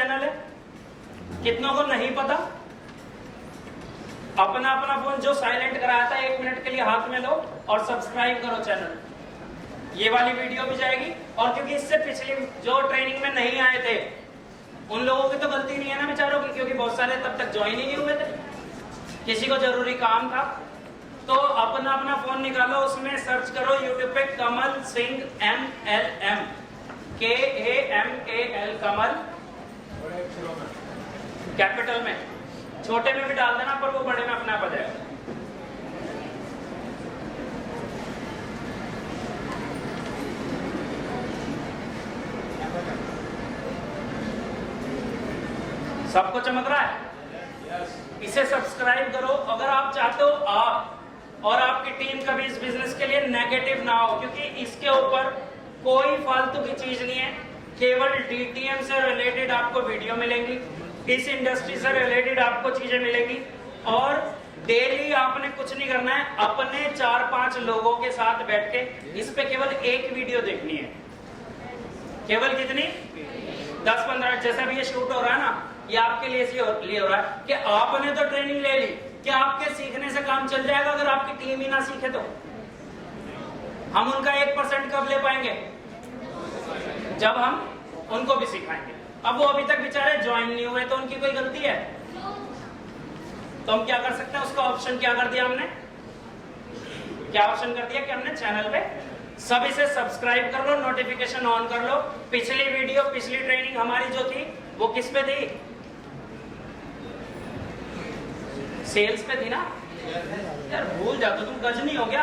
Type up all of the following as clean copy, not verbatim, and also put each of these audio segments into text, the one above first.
Channel है, कितनों को नहीं पता? अपना अपना फोन जो साइलेंट कराया था 1 मिनट के लिए हाथ में लो और सब्सक्राइब करो चैनल। ये वाली वीडियो भी जाएगी। और क्योंकि इससे पिछली जो ट्रेनिंग में नहीं आए थे उन लोगों की तो गलती नहीं है ना बेचारों की, क्योंकि बहुत सारे तब तक ज्वाइन ही नहीं हुए थे, किसी को जरूरी काम था। तो अपना अपना फोन निकालो, उसमें सर्च करो यूट्यूब पे कमल सिंह MLM KAMAL कमल, कैपिटल में, छोटे में भी डाल देना पर वो बड़े में अपने आप आ जाएगा। सबको चमक रहा है? इसे सब्सक्राइब करो। अगर आप चाहते हो आप और आपकी टीम कभी इस बिजनेस के लिए नेगेटिव ना हो, क्योंकि इसके ऊपर कोई फालतू की चीज नहीं है, केवल DTM से रिलेटेड आपको वीडियो मिलेंगी, इस इंडस्ट्री से रिलेटेड आपको चीजें मिलेंगी। और डेली आपने कुछ नहीं करना है, अपने 4-5 लोगों के साथ बैठ के इस पे केवल एक वीडियो देखनी है। केवल कितनी? 10-15। जैसा भी ये शूट हो रहा है ना, ये आपके लिए हो रहा है कि आपने तो ट्रेनिंग ले ली, क्या आपके सीखने से काम चल जाएगा अगर आपकी टीम ही ना सीखे तो? हम उनका 1% कब ले पाएंगे? जब हम उनको भी सिखाएंगे। अब वो अभी तक बेचारे ज्वाइन नहीं हुए तो उनकी कोई गलती है? तो हम क्या कर सकते हैं? उसका ऑप्शन क्या कर दिया हमने? क्या ऑप्शन कर दिया कि हमने चैनल पे सभी से सब्सक्राइब कर लो, नोटिफिकेशन ऑन कर लो। पिछली वीडियो, पिछली ट्रेनिंग हमारी जो थी वो किस पे थी? सेल्स पे थी ना यार, भूल जाते तुम। गजनी हो गया?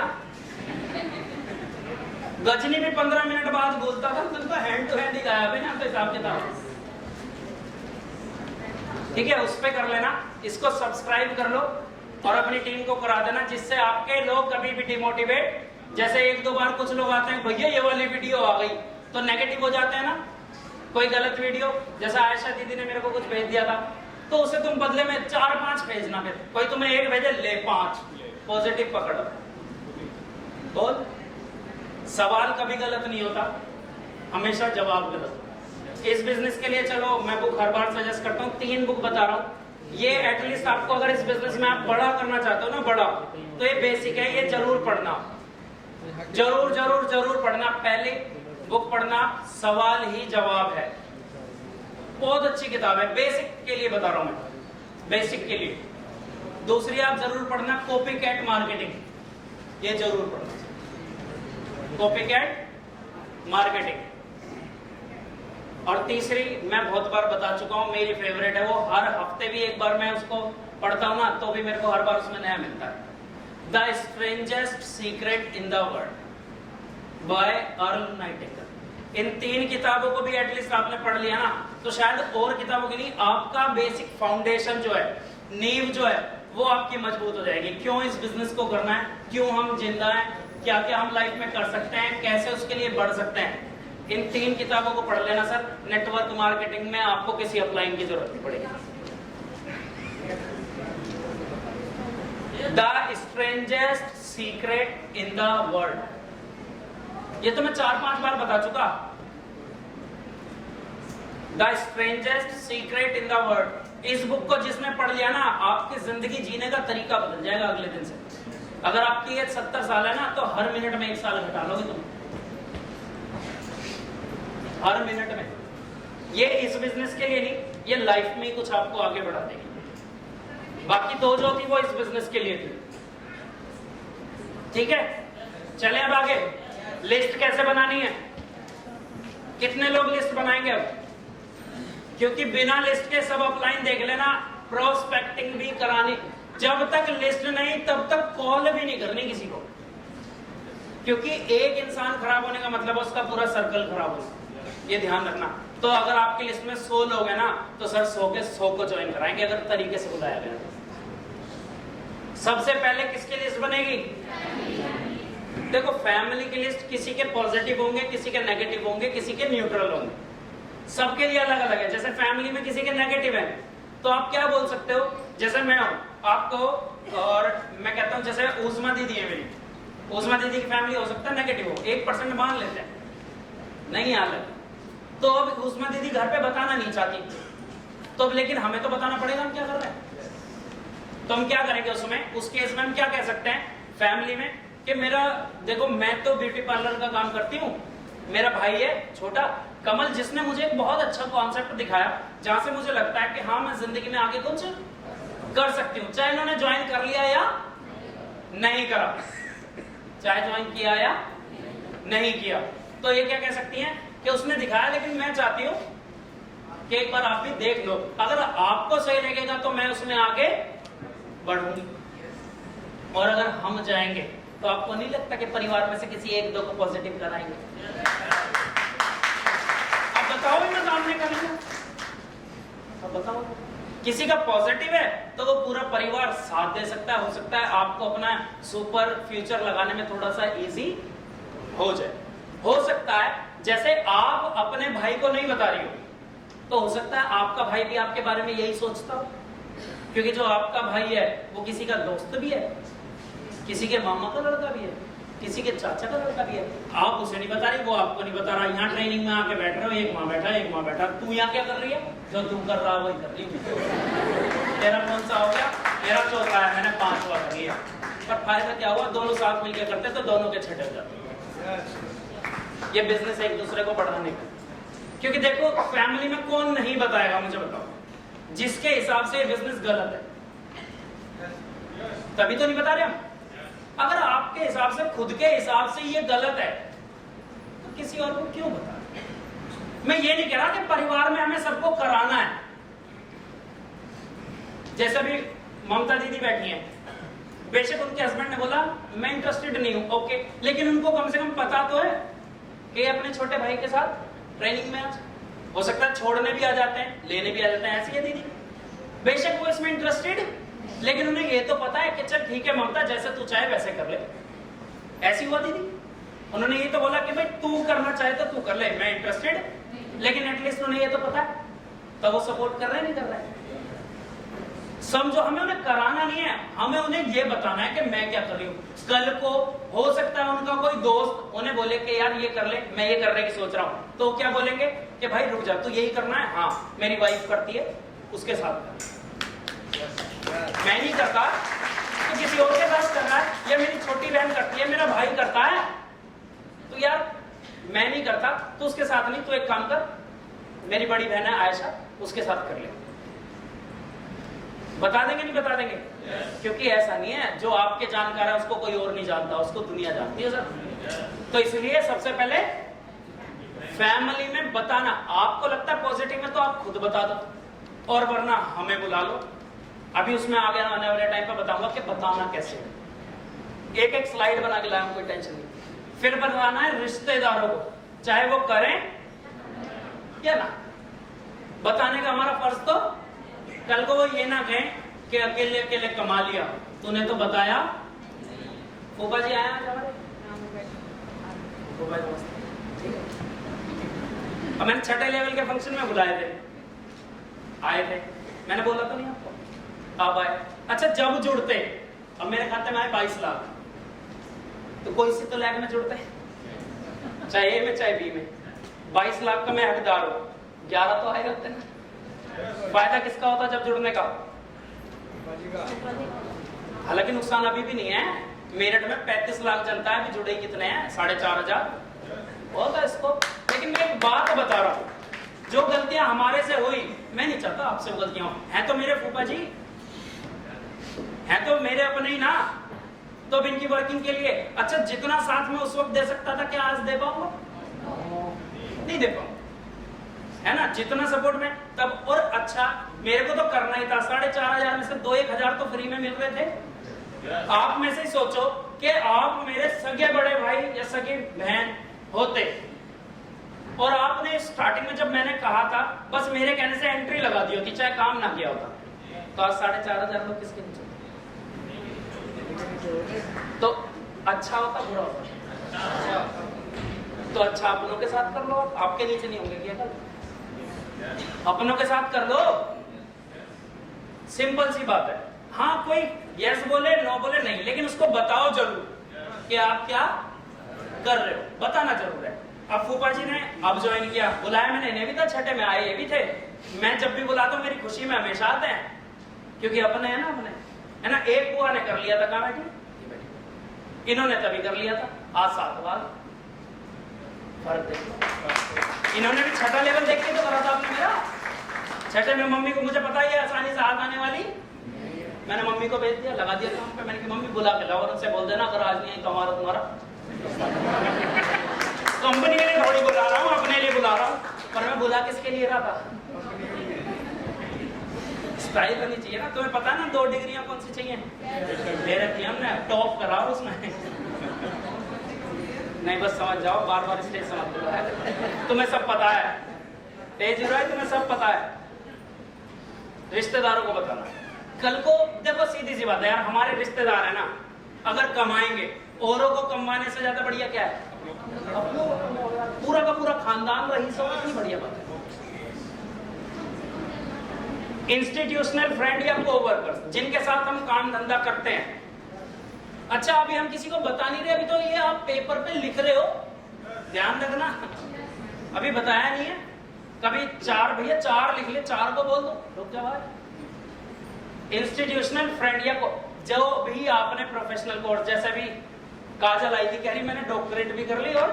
गजनी भी 15 मिनट बाद बोलता था, तुम तो हैंड टू हैंड ही गायब है ना तो हिसाब किताब। ठीक है, उस पे कर लेना, इसको सब्सक्राइब कर लो और अपनी टीम को करा देना, जिससे आपके लोग कभी भी डिमोटिवेट, जैसे 1-2 बार कुछ लोग आते हैं भैया ये वाली वीडियो आ गई तो नेगेटिव हो जाते हैं ना, कोई गलत वीडियो, जैसा आयशा दीदी ने मेरे को कुछ भेज दिया था तो उसे तुम बदले में 4-5 भेजना, फिर कोई तुम्हें 1 भेजे, ले 5 पॉजिटिव पकड़ो। बोल, सवाल कभी गलत नहीं होता, हमेशा जवाब गलत। इस बिजनेस के लिए चलो मैं बुक हर बार सजेस्ट करता हूँ, 3 बुक बता रहा हूँ। ये एटलीस्ट आपको अगर इस बिजनेस में आप बड़ा करना चाहते हो ना, बड़ा, तो ये बेसिक है, ये जरूर पढ़ना, जरूर जरूर जरूर पढ़ना। पहली बुक पढ़ना सवाल ही जवाब है, बहुत अच्छी किताब है, बेसिक के लिए बता रहा हूं मैं, बेसिक के लिए। दूसरी आप जरूर पढ़ना कॉपीकैट मार्केटिंग, ये जरूर पढ़ना, कॉपीकैट मार्केटिंग। और तीसरी मैं बहुत बार बता चुका हूं, मेरी फेवरेट है, वो हर हफ्ते भी एक बार मैं उसको पढ़ता हूं ना तो भी मेरे को हर बार उसमें नया मिलता है। The strangest secret in the world by Earl Nightingale. In 3 किताबों को भी एटलीस्ट आपने पढ़ लिया ना तो शायद और किताबों की नहीं, आपका बेसिक फाउंडेशन जो है, नींव जो है, वो आपकी मजबूत हो जाएगी। क्यों इस बिजनेस को करना है, क्यों हम जिंदा हैं, क्या क्या हम लाइफ में कर सकते हैं, कैसे उसके लिए बढ़ सकते हैं। इन 3 किताबों को पढ़ लेना सर। नेटवर्क मार्केटिंग में आपको किसी अपलाइन की जरूरत नहीं पड़ेगी। The strangest secret in the world, ये तो मैं 4-5 बार बता चुका। The strangest secret in the world, इस बुक को जिसने पढ़ लिया ना, आपकी जिंदगी जीने का तरीका बदल जाएगा अगले दिन से। अगर आपकी एज 70 साल है ना तो हर मिनट में 1 साल घटा लोगे तुम, हर मिनट में। ये इस बिजनेस के लिए नहीं, ये लाइफ में कुछ आपको आगे बढ़ा देगी। बाकी 2 जो थी वो इस बिजनेस के लिए थी। ठीक है, चले अब आगे। लिस्ट कैसे बनानी है, कितने लोग लिस्ट बनाएंगे अब? क्योंकि बिना लिस्ट के सब अपलाइन देख लेना, प्रोस्पेक्टिंग भी करानी, जब तक लिस्ट नहीं तब तक कॉल भी नहीं करनी किसी को, क्योंकि एक इंसान खराब होने का मतलब उसका पूरा सर्कल खराब हो, ये ध्यान रखना। तो अगर आपकी लिस्ट में 100 लोग हैं ना तो सर 100 के 100 को ज्वाइन कराएंगे अगर तरीके से बुलाया गया। सबसे पहले किसकी लिस्ट बनेगी? देखो, फैमिली की लिस्ट किसी के पॉजिटिव होंगे, किसी के नेगेटिव होंगे, किसी के न्यूट्रल होंगे, सबके लिए अलग अलग है। जैसे फैमिली में किसी के नेगेटिव है तो आप क्या बोल सकते हो, जैसे मैं हूं आपको, और मैं कहता हूं जैसे उस्मा दीदी है मेरी, उस्मा दीदी की फैमिली हो सकता है नेगेटिव हो, 1% मान लेते हैं, नहीं हालत। तो अब उस्मा दीदी घर पे बताना नहीं चाहती तो लेकिन हमें तो बताना पड़ेगा हम क्या कर रहे हैं। तो हम क्या करेंगे उसमें, उस केस में हम क्या कह सकते हैं फैमिली में कि मेरा देखो मैं तो ब्यूटी पार्लर का काम करती हूँ, मेरा भाई है छोटा कमल जिसने मुझे एक बहुत अच्छा कॉन्सेप्ट दिखाया जहां से मुझे लगता है कि हाँ मैं जिंदगी में आगे कुछ कर सकती हूँ, चाहे इन्होंने ज्वाइन कर लिया या नहीं करा, चाहे ज्वाइन किया या नहीं किया। तो ये क्या कह सकती हैं कि उसने दिखाया, लेकिन मैं चाहती हूँ कि एक बार आप भी देख लो, अगर आपको सही लगेगा तो मैं उसमें आगे बढ़ूंगी, और अगर हम जाएंगे तो आपको नहीं लगता कि परिवार में से किसी एक दो को पॉजिटिव कराएंगे? अब बताओ मैं सामने करेंगे, अब बताओ किसी का पॉजिटिव है तो वो पूरा परिवार साथ दे सकता है, हो सकता है आपको अपना सुपर फ्यूचर लगाने में थोड़ा सा इजी हो जाए। हो सकता है जैसे आप अपने भाई को नहीं बता रही हो तो हो सकता है आपका भाई भी आपके बारे में यही सोचता हो, क्योंकि जो आपका भाई है वो किसी का दोस्त भी है, किसी के मामा का लड़का भी है, किसी के चाचा का लड़का भी है। आप उसे नहीं बता रही, वो आपको नहीं बता रहा। यहाँ ट्रेनिंग में आके बैठ रहे हो, एक वहां बैठा एक वहां बैठा, तू यहाँ क्या कर रही है? जो तू कर रहा वही कर रही हूँ। तेरा कौन सा हो गया? मेरा चौथा है, मैंने 5वां कर लिया। पर फायदा क्या हुआ? दोनों साथ मिलकर करते तो दोनों के छठे जाते। ये बिजनेस एक दूसरे को बढ़ाने का, क्योंकि देखो फैमिली में कौन नहीं बताएगा, मुझे बताओ, जिसके हिसाब से बिजनेस गलत है तभी तो नहीं बता रहे हम। अगर आपके हिसाब से, खुद के हिसाब से ये गलत है तो किसी और को क्यों बता रहे? मैं ये नहीं कह रहा कि परिवार में हमें सबको कराना है। जैसे भी ममता दीदी बैठी हैं, बेशक उनके हस्बैंड ने बोला मैं इंटरेस्टेड नहीं हूं, ओके, लेकिन उनको कम से कम पता तो है कि अपने छोटे भाई के साथ ट्रेनिंग में आज हो सकता है छोड़ने भी आ जाते हैं, लेने भी आ जाते हैं, ऐसी है दीदी। बेशक वो इसमें इंटरेस्टेड, लेकिन उन्हें ये तो पता है कि चल ठीक है ममता, जैसे तू चाहे वैसे कर ले। ऐसी हुआ दीदी, उन्होंने ये तो बोला कि भाई तू करना चाहे तो तू कर ले, मैं इंटरेस्टेड, लेकिन एटलीस्ट उन्हें ये तो पता है, तो वो सपोर्ट कर रहे नहीं कर रहे। समझो, हमें उन्हें कराना नहीं है, हमें उन्हें ये बताना है कि मैं क्या कर रही हूँ। कल को हो सकता है उनका कोई दोस्त उन्हें बोले कि यार ये कर ले, मैं ये करने की सोच रहा हूँ, तो क्या बोलेंगे कि भाई रुक जा, तू यही करना है? हाँ, मेरी वाइफ करती है, उसके साथ कर। मैं नहीं करता तो किसी और के साथ कर रहा है, या मेरी छोटी बहन करती है, मेरा भाई करता है, तो यार मैं नहीं करता तो उसके साथ नहीं, तो एक काम कर, मेरी बड़ी बहन है आयशा, उसके साथ कर ले। बता देंगे नहीं बता देंगे? क्योंकि ऐसा नहीं है, जो आपके जानकार है उसको कोई और नहीं जानता, उसको दुनिया जानती है सर। तो इसलिए सबसे पहले फैमिली में बताना। आपको लगता है पॉजिटिव में तो आप खुद बता दो, और वरना हमें बुला लो। अभी उसमें आगे आने वाले टाइम पर बताऊंगा कि बताना कैसे। एक एक स्लाइड बना के लाया, कोई टेंशन नहीं। फिर बताना है रिश्तेदारों को, चाहे वो करें या ना। बताने का हमारा फर्ज तो, कल को वो ये ना कहें कि अकेले अकेले कमा लिया, तूने तो बताया। फूफा जी आया हमारे, अब मैंने छठे लेवल के फंक्शन में बुलाए थे, आए थे, मैंने बोला तो नहीं आपको, आप आए। अच्छा, जब जुड़ते, अब मेरे खाते में आए 22 लाख, तो कोई से तो लैग में जुड़ते, चाहे ए में चाहे बी में। 22 लाख का मैं हकदार हूं, 11 तो आए होते ना। फायदा किसका होता जब जुड़ने का? हालांकि नुकसान अभी भी नहीं है। मेरठ में 35 लाख जनता है, अभी जुड़े कितने हैं? 4,500 होगा इसको। लेकिन मैं एक बात बता रहा हूं, जो गलतियां हमारे से हुई, मैं नहीं चाहता आपसे वो गलतियां हो। हैं तो मेरे फूफा जी, हैं तो मेरे अपने ही ना, तो इनकी वर्किंग के लिए अच्छा जितना साथ में उस वक्त दे सकता था, क्या आज दे पाऊंगा? नहीं दे पाऊंगा, है ना। जितना सपोर्ट में तब, और अच्छा मेरे को तो करना ही था। 4,500 में से 2-1,000 तो फ्री में मिल रहे थे। आप में से ही सोचो कि आप मेरे सगे बड़े भाई या सगे बहन होते, और आपने स्टार्टिंग में जब मैंने कहा था, बस मेरे कहने से एंट्री लगा दी होती, चाहे काम ना किया होता, तो आज 4,500 लोग किसके नीचे? तो अच्छा होता बुरा होता? तो अच्छा अपनों के साथ कर लो, आपके नीचे नहीं होंगे क्या? अपनों के साथ कर लो, सिंपल सी बात है। हाँ, कोई यस बोले नो बोले नहीं, लेकिन उसको बताओ जरूर कि आप क्या कर रहे हो, बताना जरूर है। अब फूफा जी ने अब ज्वाइन किया, बुलाया मैंने, इन्हें भी था, छठे में आए ये भी थे। मैं जब भी बुलाता हूँ मेरी खुशी में हमेशा आते हैं, क्योंकि अपने है ना, अपने है ना। एक बुआ ने कर लिया था, कहाँ बैठी, इन्होंने तभी कर लिया था, आज 7 बार फर्क देखो। इन्होंने भी छठा लेवल देख के तो करा था आपने मेरा। छठे में मम्मी को, मुझे पता ही है आसानी से हाथ आने वाली, मैंने मम्मी को भेज दिया, लगा दिया काम पे। मैंने कहा मम्मी बुला के लाओ और उनसे बोल देना अगर आज नहीं आई तो हमारा तुम्हारा। कंपनी के लिए थोड़ी बुला रहा हूँ, अपने लिए बुला रहा हूँ, पर मैं बुला किसके लिए रहा था। स्टाइल करनी चाहिए ना, तुम्हें पता है ना 2 डिग्रियां कौन सी चाहिए, ले रखी हमने, टॉप करा उसमें। नहीं बस समझ जाओ, बार बार स्टेज समझ लो, तुम्हें सब पता है, तेज हो रहा है, तुम्हें सब पता है। रिश्तेदारों को बताना, कल को देखो सीधी सी बात है यार, हमारे रिश्तेदार है ना, अगर कमाएंगे, औरों को कमाने से ज्यादा बढ़िया क्या है, पूरा का पूरा खानदान रईस हो, कितनी बढ़िया बात है। इंस्टीट्यूशनल फ्रेंड या कोवर्कर्स, जिनके साथ हम काम धंधा करते हैं। अच्छा अभी हम किसी को बता नहीं रहे, अभी तो ये आप पेपर पे लिख रहे हो, ध्यान रखना, अभी बताया नहीं है। कभी 4 भैया 4 लिख ले, 4 को बोल दो, रुक जाओ। इंस्टीट्यूशनल फ्रेंड या को, जो भी आपने प्रोफेशनल कोर्स, जैसे भी काजल आई थी, कह रही मैंने डॉक्टरेट भी कर ली और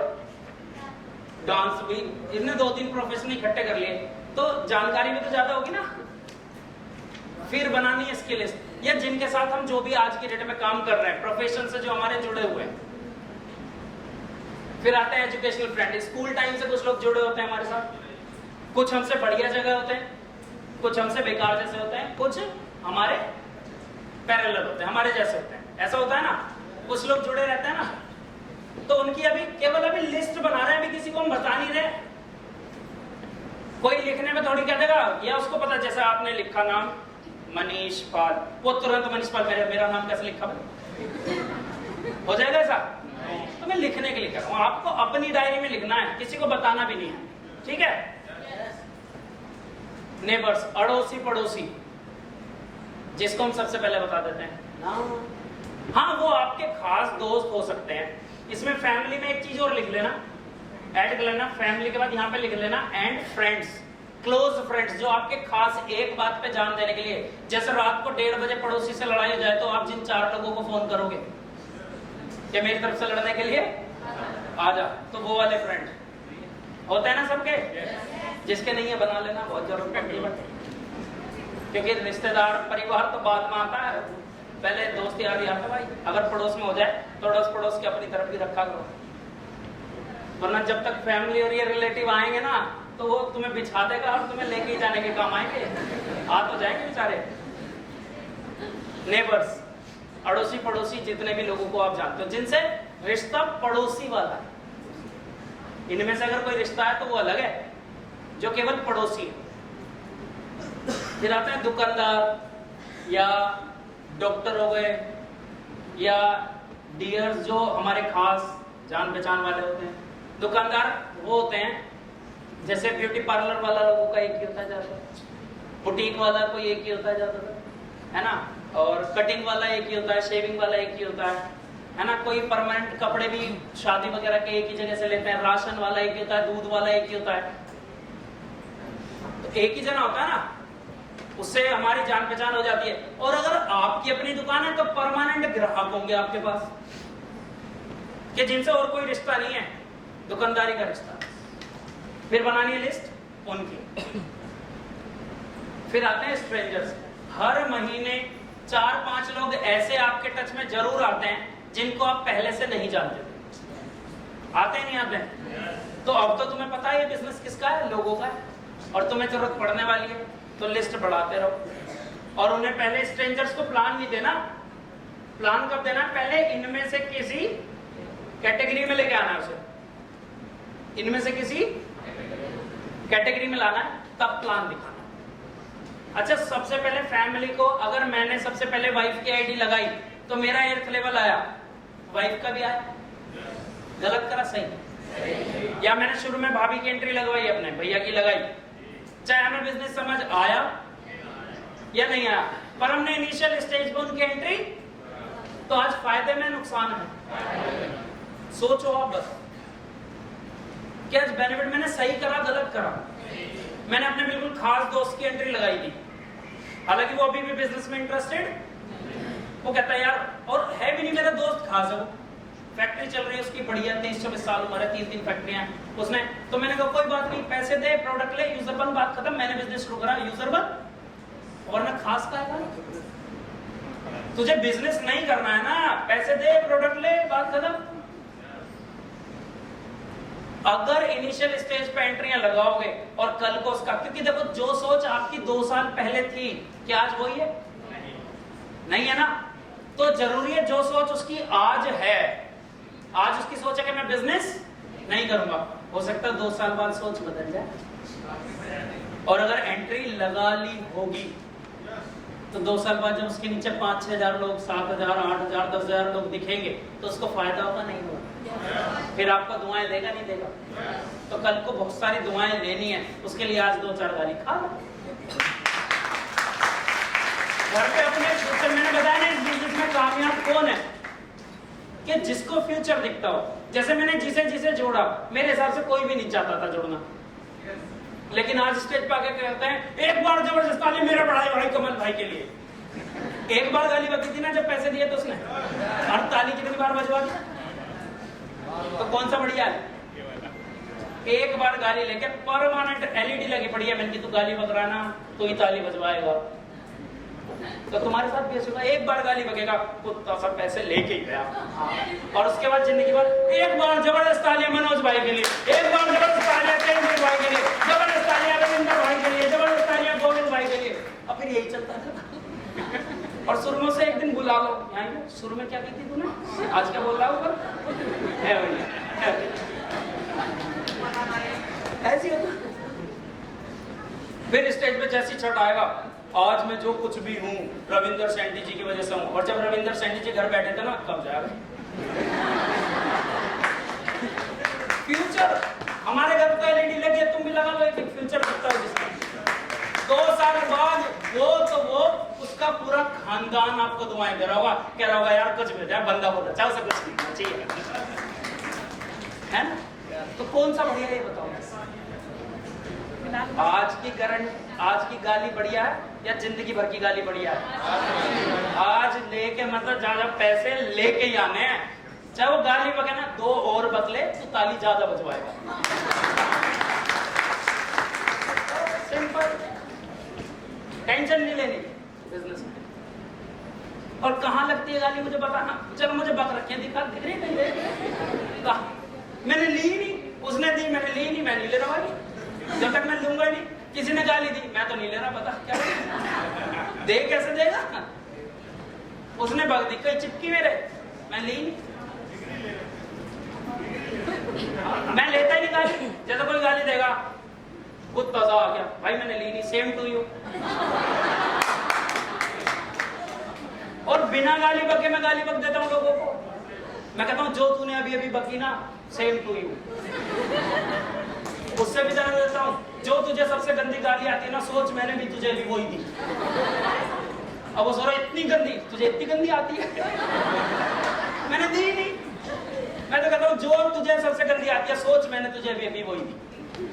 डांस भी, इन्हें 2-3 प्रोफेशन इकट्ठे कर लिए, तो जानकारी भी तो ज्यादा होगी ना। फिर बनानी है स्किल लिस्ट, या जिनके साथ हम जो भी आज की डेट में काम कर रहे हैं, प्रोफेशन से जो हमारे जुड़े हुए हैं। फिर आता है एजुकेशनल फ्रेंड, स्कूल टाइम से कुछ लोग जुड़े होते हैं हमारे साथ, कुछ हमसे बढ़िया जगह होते हैं, कुछ हमसे बेकार जैसे होते हैं, कुछ हमारे पैरेलल होते हैं, हमारे जैसे होते हैं, ऐसा होता है ना। कुछ लोग जुड़े रहते हैं ना, तो उनकी अभी केवल अभी लिस्ट बना रहे हैं, अभी किसी को हम बता नहीं रहे। कोई लिखने में थोड़ी कह देगा, या उसको पता, जैसे आपने लिखा नाम मनीष पाल, वो तुरंत मनीष पाल, मेरा नाम कैसे लिखा हो जाएगा ऐसा। तो मैं लिखने के लिए कर रहा हूँ, आपको अपनी डायरी में लिखना है, किसी को बताना भी नहीं है, ठीक है। नेबर्स, अड़ोसी पड़ोसी, जिसको हम सबसे पहले बता देते हैं, हाँ वो आपके खास दोस्त हो सकते हैं। इसमें फैमिली में एक चीज और लिख लेना, ऐड कर लेना, फैमिली के बाद यहाँ पे लिख लेना एंड फ्रेंड्स, क्लोज फ्रेंड्स, जो आपके खास एक बात पे जान देने के लिए। जैसे रात को 1:30 बजे पड़ोसी से लड़ाई हो जाए, तो आप जिन 4 लोगों को फोन करोगे कि मेरी तरफ से लड़ने के लिए आ जा, तो वो वाले फ्रेंड होते हैं ना सबके। जिसके नहीं है बना लेना, बहुत जरूरत पड़ती है, क्योंकि रिश्तेदार परिवार तो बाद में आता है, पहले दोस्त यार ही आता भाई। अगर पड़ोस में हो जाए तो अड़ोस पड़ोस के अपनी तरफ भी रखा करो, वरना जब तक फैमिली और ये रिलेटिव आएंगे ना, तो वो तुम्हें बिछा देगा और तुम्हें लेके जाने के काम आएंगे, आ तो जाएंगे बेचारे। नेबर्स, अड़ोसी पड़ोसी, जितने भी लोगों को आप जानते हो जिनसे रिश्ता पड़ोसी वाला है, इनमें से अगर कोई रिश्ता है तो वो अलग है, जो केवल पड़ोसी है। फिर आते हैं दुकानदार या डॉक्टर हो गए, या डीयर्स, जो हमारे खास जान पहचान वाले होते हैं। दुकानदार वो होते हैं, जैसे ब्यूटी पार्लर वाला लोगों का एक ही होता है ज्यादातर, बुटीक वाला कोई एक ही होता है ज्यादातर, है ना, और कटिंग वाला एक ही होता है, शेविंग वाला एक ही होता है ना। कोई परमानेंट कपड़े भी शादी वगैरह के एक ही जगह से लेते हैं, राशन वाला एक ही होता है, दूध वाला एक ही होता है, तो एक ही जना होता है ना, उससे हमारी जान पहचान हो जाती है। और अगर आपकी अपनी दुकान है तो परमानेंट ग्राहक होंगे आपके पास, कि जिनसे और कोई रिश्ता नहीं है, दुकानदारी का रिश्ता। फिर बनानी है लिस्ट उनकी। फिर आते हैं स्ट्रेंजर्स, हर महीने 4-5 लोग ऐसे आपके टच में जरूर आते हैं जिनको आप पहले से नहीं जानते थे। आते नहीं आते हैं? तो अब तो तुम्हें पता है ये बिजनेस किसका है, लोगों का है, और तुम्हें जरूरत पड़ने वाली है, तो लिस्ट बढ़ाते रहो। और उन्हें पहले स्ट्रेंजर्स को प्लान नहीं देना, प्लान कब देना, पहले इनमें से किसी कैटेगरी में लेके आना है उसे, इनमें से किसी कैटेगरी में लाना है, तब प्लान दिखाना। अच्छा, सबसे पहले फैमिली को, अगर मैंने सबसे पहले वाइफ की आईडी लगाई तो मेरा एर्थ लेवल आया, वाइफ का भी आया, गलत करा सही? या मैंने शुरू में भाभी की एंट्री लगवाई, अपने भैया की लगाई, चाहे हमें बिजनेस समझ आया या नहीं आया, पर हमने इनिशियल स्टेज पर उनकी एंट्री, तो आज फायदे में नुकसान है, सोचो आप बस। क्या बेनिफिट मैंने सही करा गलत करा? मैंने अपने बिल्कुल खास दोस्त की एंट्री लगाई थी, हालांकि वो अभी भी बिजनेस में इंटरेस्टेड। वो कहता है यार, और है भी नहीं मेरा दोस्त, खास है वो, फैक्ट्री चल रही है उसकी बढ़िया, 23-24 साल उम्र है, 3 फैक्ट्रियां उसने। तो मैंने कहा कोई बात नहीं, पैसे दे, प्रोडक्ट ले, यूजर बन, बात खत्म। मैंने बिजनेस शुरू करा, यूजर बन, और मैं खास का है। तुझे बिजनेस नहीं करना है ना, पैसे दे, प्रोडक्ट ले, बात खत्म। अगर इनिशियल स्टेज पे एंट्रियां लगाओगे और कल को उसका, क्योंकि देखो जो सोच आपकी 2 साल पहले थी, क्या आज वही है? नहीं है ना। तो जरूरी है जो सोच उसकी आज है, आज उसकी सोच है कि मैं बिजनेस नहीं करूंगा, हो सकता है 2 साल बाद सोच बदल जाए। और अगर एंट्री लगा ली होगी तो 2 साल बाद जब उसके नीचे 5-6 हजार लोग, 7,000, 8,000, 10,000 लोग दिखेंगे तो उसको फायदा होगा नहीं होगा? फिर आपको दुआएं देगा नहीं देगा? तो कल को बहुत सारी दुआएं लेनी है, उसके लिए आज 2-4 गाली खा लो। घर पे अपने फ्यूचर, मैंने बताया ना, इस बिजनेस में कामयाब कौन है कि जिसको फ्यूचर दिखता हो। जैसे मैंने जिसे जिसे जोड़ा, मेरे हिसाब से कोई भी नहीं चाहता था जोड़ना, लेकिन आज स्टेज पे आके कहते हैं एक बार जबरदस्त ताली मेरे बड़ाई भाई कमल भाई के लिए। एक बार गाली बकी थी ना जब पैसे दिए तो उसने, हर ताली कितनी बार बजवा दी? तो कौन सा बढ़िया है? एक बार गाली लेके परमानेंट एलईडी लगी पड़ी है, मैंने तू गाली बकराना तो ही ताली बजवाएगा। तो तुम्हारे साथ भी ऐसा होगा, एक बार गाली बकेगा, कुत्ता सब पैसे लेके ही गया, और उसके बाद जिंदगी भर एक बार जबरदस्त तालियां मनोज भाई के लिए, एक बार जबरदस्त तालियां तेंदुल भाई के लिए, जबरदस्त तालियां रविंद्र भाई के लिए, जबरदस्त तालियां गोविंद भाई के लिए, और फिर यही चलता था। और सुरमों से एक दिन बुला लो, यहाँ सुर में क्या कहती तूने, आज क्या बोल रहा हूँ, ऐसी होता। फिर स्टेज पे जैसी छठ आएगा, आज मैं जो कुछ भी हूँ रविंदर सैंडी जी की वजह से हूँ, और जब रविंदर सैंडी जी घर बैठे थे ना, कब जाएगा फ्यूचर? हमारे घर तो एलईडी लगी है, तुम भी लगा लो, एक फ्यूचर दिखता है जिसका। 2 साल बाद वो उसका पूरा खानदान आपको दुआएं दे रहा होगा, कह रहा होगा यार कुछ भेजा, बंदा बोला चाहे उसे कुछ नहीं चाहिए, है ना? तो कौन सा बढ़िया है ये बताओ? आज की गाली बढ़िया है या जिंदगी भर की गाली बढ़िया है? आज लेके मतलब ज्यादा पैसे लेके ही आने हैं, चाहे वो गाली बके ना 2 और बदले तो ताली ज्यादा बजवाएगा। सिंपल, टेंशन नहीं लेनी बिजनेस में। और कहाँ लगती है गाली मुझे बताना, चलो मुझे बक रखे दिखा, दिख रही नहीं, मैंने ली नहीं, उसने दी मैंने ली नहीं, मैं नहीं ले रहा भाई, जब तक मैं लूंगा नहीं। किसी ने गाली दी, मैं तो नहीं ले रहा, बता क्या दे, कैसे देगा? उसने बग दी, कहीं चिपकी मेरे, मैं ली नहीं, मैं लेता ही नहीं गाली। जैसे कोई गाली देगा, कुत्ता सा आ गया, भाई मैंने ली नहीं, सेम टू यू। और बिना गाली बके मैं गाली बक देता हूँ लोगों को, मैं कहता हूँ जो तूने अभी अभी बकी ना, सेम टू यू। उससे भी ज्यादा देता हूँ, जो तुझे सबसे गंदी गाली आती है ना, सोच मैंने भी तुझे भी वही दी। अब वो सोच रहा इतनी गंदी, तुझे इतनी गंदी आती है, मैंने दी नहीं। मैं तो कहता हूँ जो तुझे सबसे गंदी आती है, सोच मैंने तुझे भी वही दी।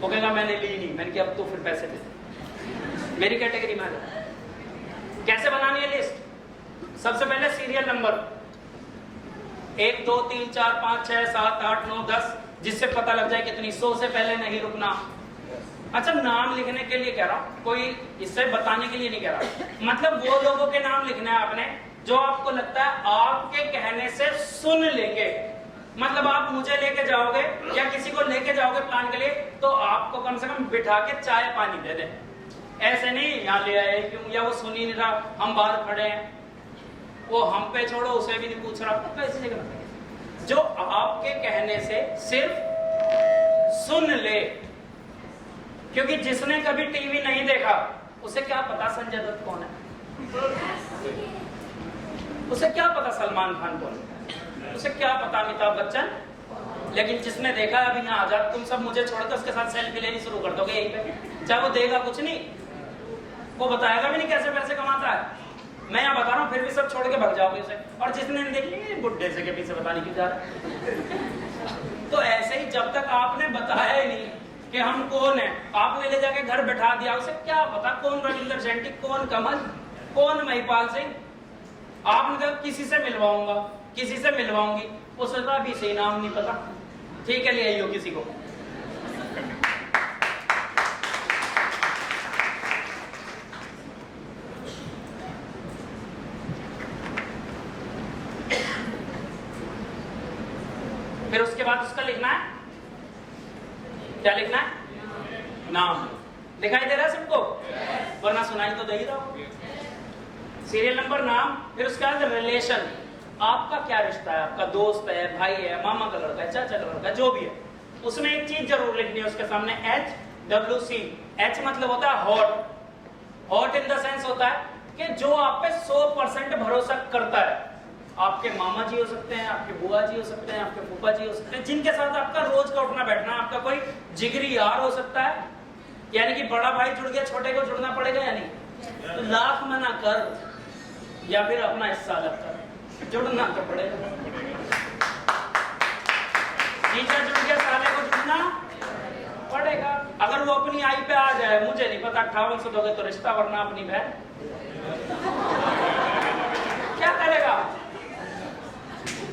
वो कहेगा मैंने ली नहीं, मैंने कहा अब तो फिर पैसे दे। मेरी कैटेगरी में कैसे बनानी है लिस्ट? सबसे पहले सीरियल नंबर 1 2 3 4 5 6 7 8 9 10, जिससे पता लग जाए कितनी, 100 से पहले नहीं रुकना। अच्छा, नाम लिखने के लिए कह रहा हूं, कोई इससे बताने के लिए नहीं कह रहा, मतलब वो लोगों के नाम लिखना है आपने जो आपको लगता है आपके कहने से सुन लेंगे। मतलब आप मुझे लेके जाओगे या किसी को लेके जाओगे प्लान के लिए, तो आपको कम से कम बिठा के चाय पानी दे दे, ऐसे नहीं यहाँ ले आए क्यों, या वो सुन ही नहीं रहा, हम बाहर खड़े हैं, वो हम पे छोड़ो उसे भी नहीं पूछ रहा, तो ऐसी जगह जो आपके कहने से सिर्फ सुन ले। क्योंकि जिसने कभी टीवी नहीं देखा उसे क्या पता संजय दत्त कौन है, उसे क्या पता सलमान खान कौन है, उसे क्या पता अमिताभ बच्चन। लेकिन जिसने देखा अभी यहाँ आजाद, तुम सब मुझे छोड़कर उसके साथ सेल्फी लेनी शुरू कर दोगे यहीं पे, चाहे वो देगा कुछ नहीं, वो बताएगा भी नहीं कैसे पैसे कमाता है, मैं यहाँ बता रहा हूँ, फिर भी सब छोड़ के भाग जाओगे उसे। और जिसने देखी बुड्ढे से के पीछे बताने की जा रहा है तो ऐसे ही जब तक आपने बताया ही नहीं कि हम कौन है, आपने ले जाके घर बैठा दिया, उसे क्या पता कौन रविंद्र शेट्टी, कौन कमल, कौन महिपाल सिंह। आपने कहा किसी से मिलवाऊंगा, किसी से मिलवाऊंगी, उसे तो अभी से नाम नहीं पता, ठीक है ले आइयो किसी को। फिर उसके बाद उसका लिखना है, क्या लिखना है? नाम। दिखाई दे रहा है सबको? वरना सुनाई तो दे ही रहा हूं। सीरियल नंबर, नाम, फिर उसके बाद रिलेशन, आपका क्या रिश्ता है, आपका दोस्त है, भाई है, मामा का लड़का है, चाचा का लड़का है, जो भी है, उसमें एक चीज जरूर लिखनी है उसके सामने, HWC। H मतलब होता है hot, hot in the sense होता है कि जो आप पे 100% भरोसा करता है। आपके मामा जी हो सकते हैं, आपके बुआ जी हो सकते हैं, आपके फूफा जी हो सकते हैं, जिनके साथ आपका रोज का उठना बैठना, आपका कोई जिगरी यार हो सकता है, यानी कि बड़ा भाई जुड़ गया, छोटे को जुड़ना पड़ेगा या नहीं? तो लाख मना कर या फिर अपना हिस्सा अलग कर, जुड़ना तो पड़ेगा। जीजा जुड़ गया, साले को जुड़ना पड़ेगा। अगर वो अपनी आई पे आ जाए, मुझे नहीं पता 58 से दोगे तो रिश्ता, वरना अपनी बहन क्या करेगा?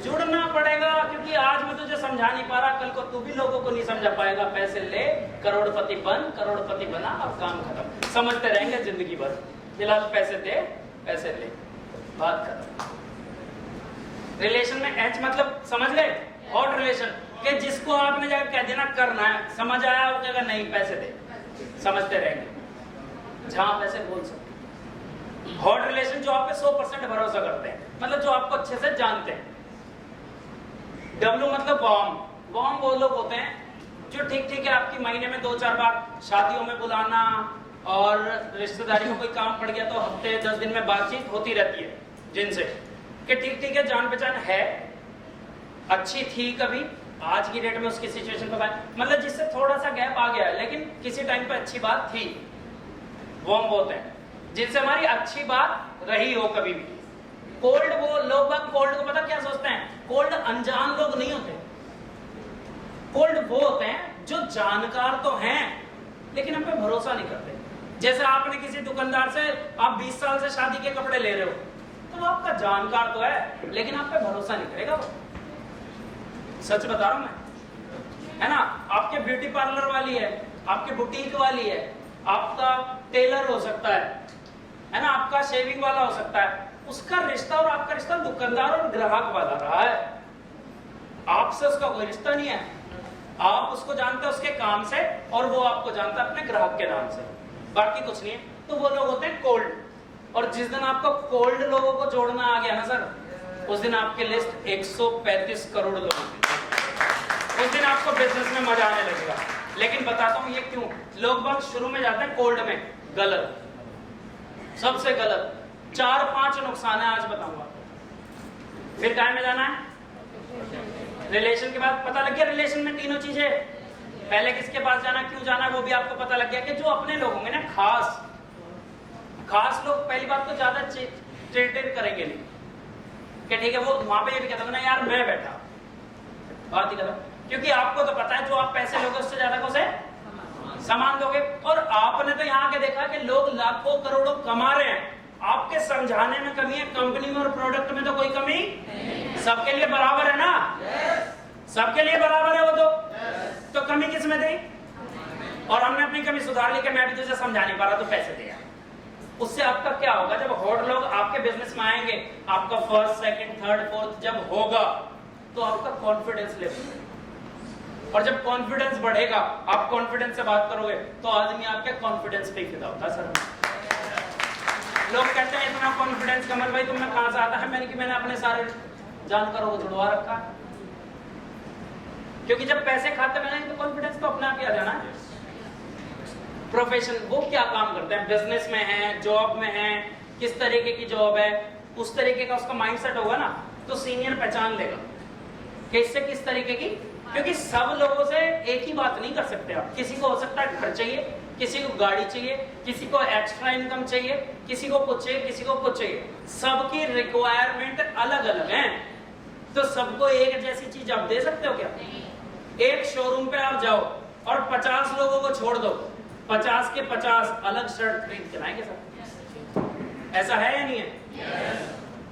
जुड़ना पड़ेगा, क्योंकि आज मैं तुझे समझा नहीं पा रहा, कल को तू भी लोगों को नहीं समझा पाएगा। पैसे ले, करोड़पति बन, करोड़पति बना और काम खत्म। समझते रहेंगे जिंदगी भर, फिलहाल पैसे दे, पैसे ले, बात खत्म। रिलेशन में H मतलब समझ गए, हॉट रिलेशन, कि जिसको आपने जाकर कह देना करना है, समझ आया, वो कहेगा नहीं पैसे दे, समझते रहेंगे, जहां पैसे बोल सकते। हॉट रिलेशन जो आप पे 100% भरोसा करते हैं, मतलब जो आपको अच्छे से जानते हैं। W मतलब वार्म, वार्म वो लोग होते हैं जो ठीक ठीक है आपकी महीने में 2-4 बार शादियों में बुलाना, और रिश्तेदारी में कोई काम पड़ गया तो हफ्ते 10 दिन में बातचीत होती रहती है जिनसे, कि ठीक ठीक है, जान पहचान है, अच्छी थी कभी, आज की डेट में उसकी सिचुएशन पता है, मतलब जिससे थोड़ा सा गैप आ गया है लेकिन किसी टाइम पे अच्छी बात थी, वार्म होते हैं, जिनसे हमारी अच्छी बात रही हो कभी भी। कोल्ड, वो लोग कोल्ड को पता क्या सोचते हैं, कोल्ड अनजान लोग नहीं होते, कोल्ड वो होते हैं जो जानकार तो हैं लेकिन हम पे भरोसा नहीं करते। जैसे आपने किसी दुकानदार से, आप 20 साल से शादी के कपड़े ले रहे हो, तो वो आपका जानकार तो है लेकिन आप पे भरोसा नहीं करेगा वो, सच बता रहा हूं मैं, है ना? आपके ब्यूटी पार्लर वाली है, आपके बुटीक वाली है, आपका टेलर हो सकता है ना, आपका शेविंग वाला हो सकता है, उसका रिश्ता और आपका रिश्ता दुकानदार और ग्राहक वाला रहा है, आपसे उसका कोई रिश्ता नहीं है। आप उसको जानते हैं उसके काम से और वो आपको जानता है अपने ग्राहक के नाम से, बाकी कुछ नहीं है। तो वो लोग होते हैं कोल्ड, और जिस दिन आपको कोल्ड लोगों को जोड़ना आ गया ना सर, उस दिन आपकी लिस्ट 135 करोड़ लोगों की, उस दिन आपको बिजनेस में मजा आने लगेगा। लेकिन बताता हूं ये क्यों, लोग बहुत शुरू में जाते हैं कोल्ड में, गलत, सबसे गलत। 4-5 नुकसान है आज बताऊंगा। फिर काय में जाना है, रिलेशन के बाद पता लग गया रिलेशन में तीनों चीजें, पहले किसके पास जाना, क्यों जाना, वो भी आपको पता लग गया कि जो अपने लोग होंगे ना, खास खास लोग, पहली बात तो ज्यादा ट्रेड करेंगे नहीं, कि ठीक है वो वहां पे ये भी कहता हूं ना यार मैं बैठा, बात ही खत्म, क्योंकि आपको तो पता है जो आप पैसे लोगे उससे ज्यादा को से सामान दोगे। और आपने तो यहाँ के देखा कि लोग लाखों करोड़ों कमा रहे हैं, आपके समझाने में कमी है, कंपनी में और प्रोडक्ट में तो कोई कमी, सबके लिए बराबर है ना, सबके लिए बराबर है वो तो कमी किस में थी? और हमने अपनी कमी सुधार ली कि मैं भी तुझे समझा नहीं पा रहा तो पैसे दे। उससे आपका क्या होगा, जब हॉट लोग आपके बिजनेस में आएंगे, आपका फर्स्ट, सेकंड, थर्ड, फोर्थ जब होगा तो आपका कॉन्फिडेंस लेवल, और जब कॉन्फिडेंस बढ़ेगा, आप कॉन्फिडेंस से बात करोगे तो आदमी आपके कॉन्फिडेंस पे फिदा होता है। सर लोग कहते हैं इतना कॉन्फिडेंस कमल भाई तुम्हें कहां से आता है? मैंने अपने सारे जानकारों को जुड़वा रखा, क्योंकि जब पैसे खाते में नहीं तो कॉन्फिडेंस तो अपने आप ही आ जाना है। प्रोफेशन, वो क्या काम करते हैं, बिजनेस में है, जॉब में है, किस तरीके की जॉब है, उस तरीके का उसका माइंडसेट होगा ना, तो सीनियर पहचान लेगा कि इससे किस तरीके की, क्योंकि सब लोगों से एक ही बात नहीं कर सकते आप। किसी को हो सकता है घर चाहिए, किसी को गाड़ी चाहिए, किसी को एक्स्ट्रा इनकम चाहिए, किसी को कुछ चाहिए, किसी को कुछ चाहिए, सबकी रिक्वायरमेंट अलग अलग है। तो सबको एक जैसी चीज आप दे सकते हो क्या? एक शोरूम पे आप जाओ और 50 लोगों को छोड़ दो, 50 के 50 अलग शर्ट खरीद के लाएंगे सब। ऐसा है या नहीं है?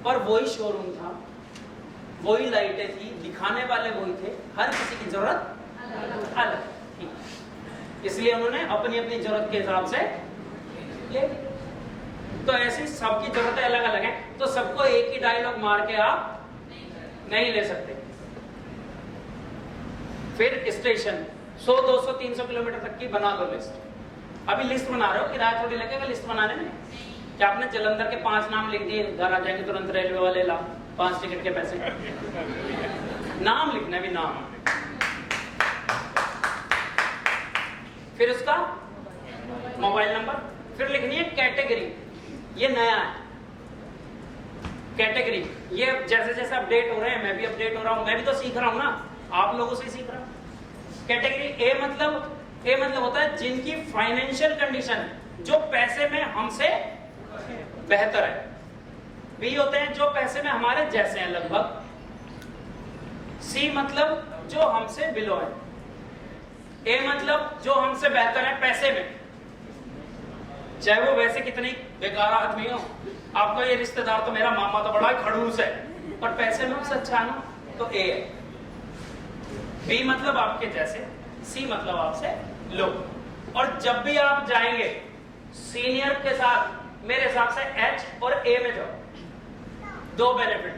पर वही शोरूम था, वही लाइटें थी, दिखाने वाले वही थे, हर किसी की जरूरत अलग थी, इसलिए उन्होंने अपनी अपनी जरूरत के हिसाब से ले। तो ऐसी सबकी जरूरतें अलग अलग हैं, तो सबको एक ही डायलॉग मार के आप नहीं ले सकते। फिर स्टेशन 100, 200, 300 किलोमीटर तक की बना दो लिस्ट। अभी लिस्ट बना रहे हो, किराया थोड़ी लगेगा लिस्ट बनाने में। क्या आपने जलंधर के 5 नाम लिख दिए, घर आ जाएंगे तुरंत रेलवे वाले ला 5 टिकट के पैसे। नाम लिखना भी नाम, फिर उसका मोबाइल नंबर, फिर लिखनी है कैटेगरी। ये नया है कैटेगरी, ये जैसे जैसे अपडेट हो रहे हैं, मैं भी अपडेट हो रहा हूं, मैं भी तो सीख रहा हूं ना, आप लोगों से सीख रहा हूं। कैटेगरी ए मतलब होता है जिनकी फाइनेंशियल कंडीशन, जो पैसे में हमसे बेहतर है। बी होते हैं जो पैसे में हमारे जैसे हैं लगभग। सी मतलब जो हमसे बिलो है। ए मतलब जो हमसे बेहतर है पैसे में, चाहे वो वैसे कितनी बेकार आदमी हो। आपका ये रिश्तेदार तो मेरा मामा तो बड़ा खड़ूस है, पर पैसे में उससे अच्छा है ना, तो ए है। बी मतलब आपके जैसे, सी मतलब आपसे लो। और जब भी आप जाएंगे सीनियर के साथ, मेरे हिसाब से एच और ए में जाओ, 2 बेनिफिट।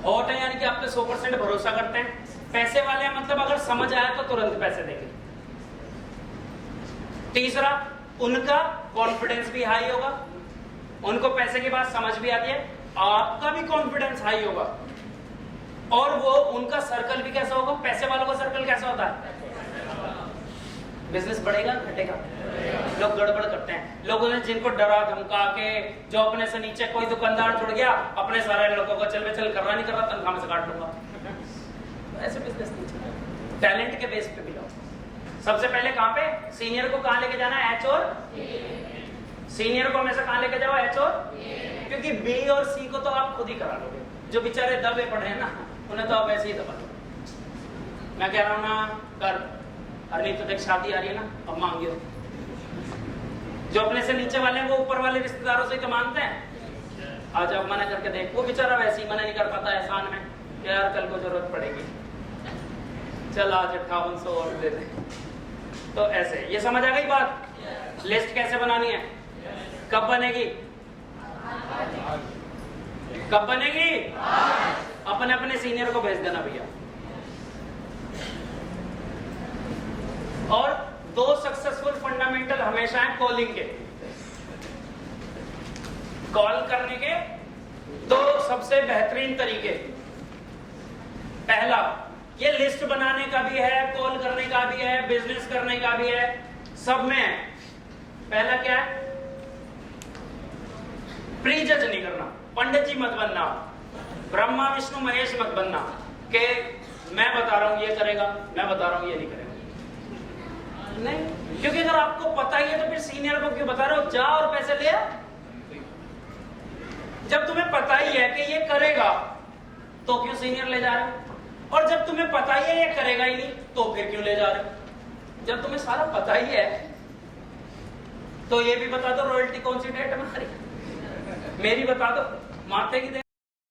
हॉट है यानी कि आप पे 100% भरोसा करते हैं, पैसे वाले हैं मतलब अगर समझ आया तो तुरंत पैसे देंगे। तीसरा, उनका कॉन्फिडेंस भी हाई होगा, उनको पैसे की बात समझ भी आती है, आपका भी कॉन्फिडेंस हाई होगा। और वो उनका सर्कल भी कैसा होगा, पैसे वालों का सर्कल कैसा होता है, बिजनेस बढ़ेगा घटेगा। लोग गड़बड़ करते हैं, लोगों ने जिनको डरा धमका के, जो अपने से नीचे कोई दुकानदार जुड़ गया, अपने सारे लोगों को चल कर रहा तनख्वाह में से काट लूंगा, ऐसे बिजनेस नहीं चलेगा। टैलेंट के बेस पे भी लो। सबसे पहले कहां पे, सीनियर को कहां लेके जाना है, एच और सीनियर को हमेशा कहां लेके जाओ, एच और, क्योंकि बी और सी को तो आप खुद ही करा लोगे। जो बेचारे दबे पड़े हैं ना, उन्हें तो आप ऐसे ही दबा दो। मैं कह रहा हूं ना कर, अरे नहीं तो देख शादी आ रही है ना, अब मांगियो। जो अपने से नीचे वाले हैं वो ऊपर वाले रिश्तेदारों से तो मांगते हैं, आज अब मना करके देख, वो बेचारा वैसे ही मना नहीं कर पाता एहसान में, यार कल को जरूरत पड़ेगी, चल आज 5800 और दे दे। तो ऐसे, ये समझ आ गई बात। लिस्ट कैसे बनानी है, कब बनेगी, कब बनेगी, अपने अपने सीनियर को भेज देना भैया। और 2 सक्सेसफुल फंडामेंटल हमेशा है कॉलिंग के, कॉल करने के 2 सबसे बेहतरीन तरीके। पहला, ये लिस्ट बनाने का भी है, कॉल करने का भी है, बिजनेस करने का भी है, सब में है। पहला क्या है, प्री जज नहीं करना, पंडित जी मत बनना, ब्रह्मा विष्णु महेश मत बनना कि मैं बता रहा हूं ये करेगा, मैं बता रहा हूं ये नहीं करेगा। नहीं, क्योंकि अगर आपको पता ही है तो फिर सीनियर को क्यों बता रहे हो, जा और पैसे ले आ। जब तुम्हें पता ही है कि ये करेगा तो क्यों सीनियर ले जा रहे हो, और जब तुम्हें पता ही है ये करेगा ही नहीं तो फिर क्यों ले जा रहे हो। जब तुम्हें सारा पता ही है तो ये भी बता दो रॉयल्टी कौन सी डेट में आ रही, मेरी बता दो, माते की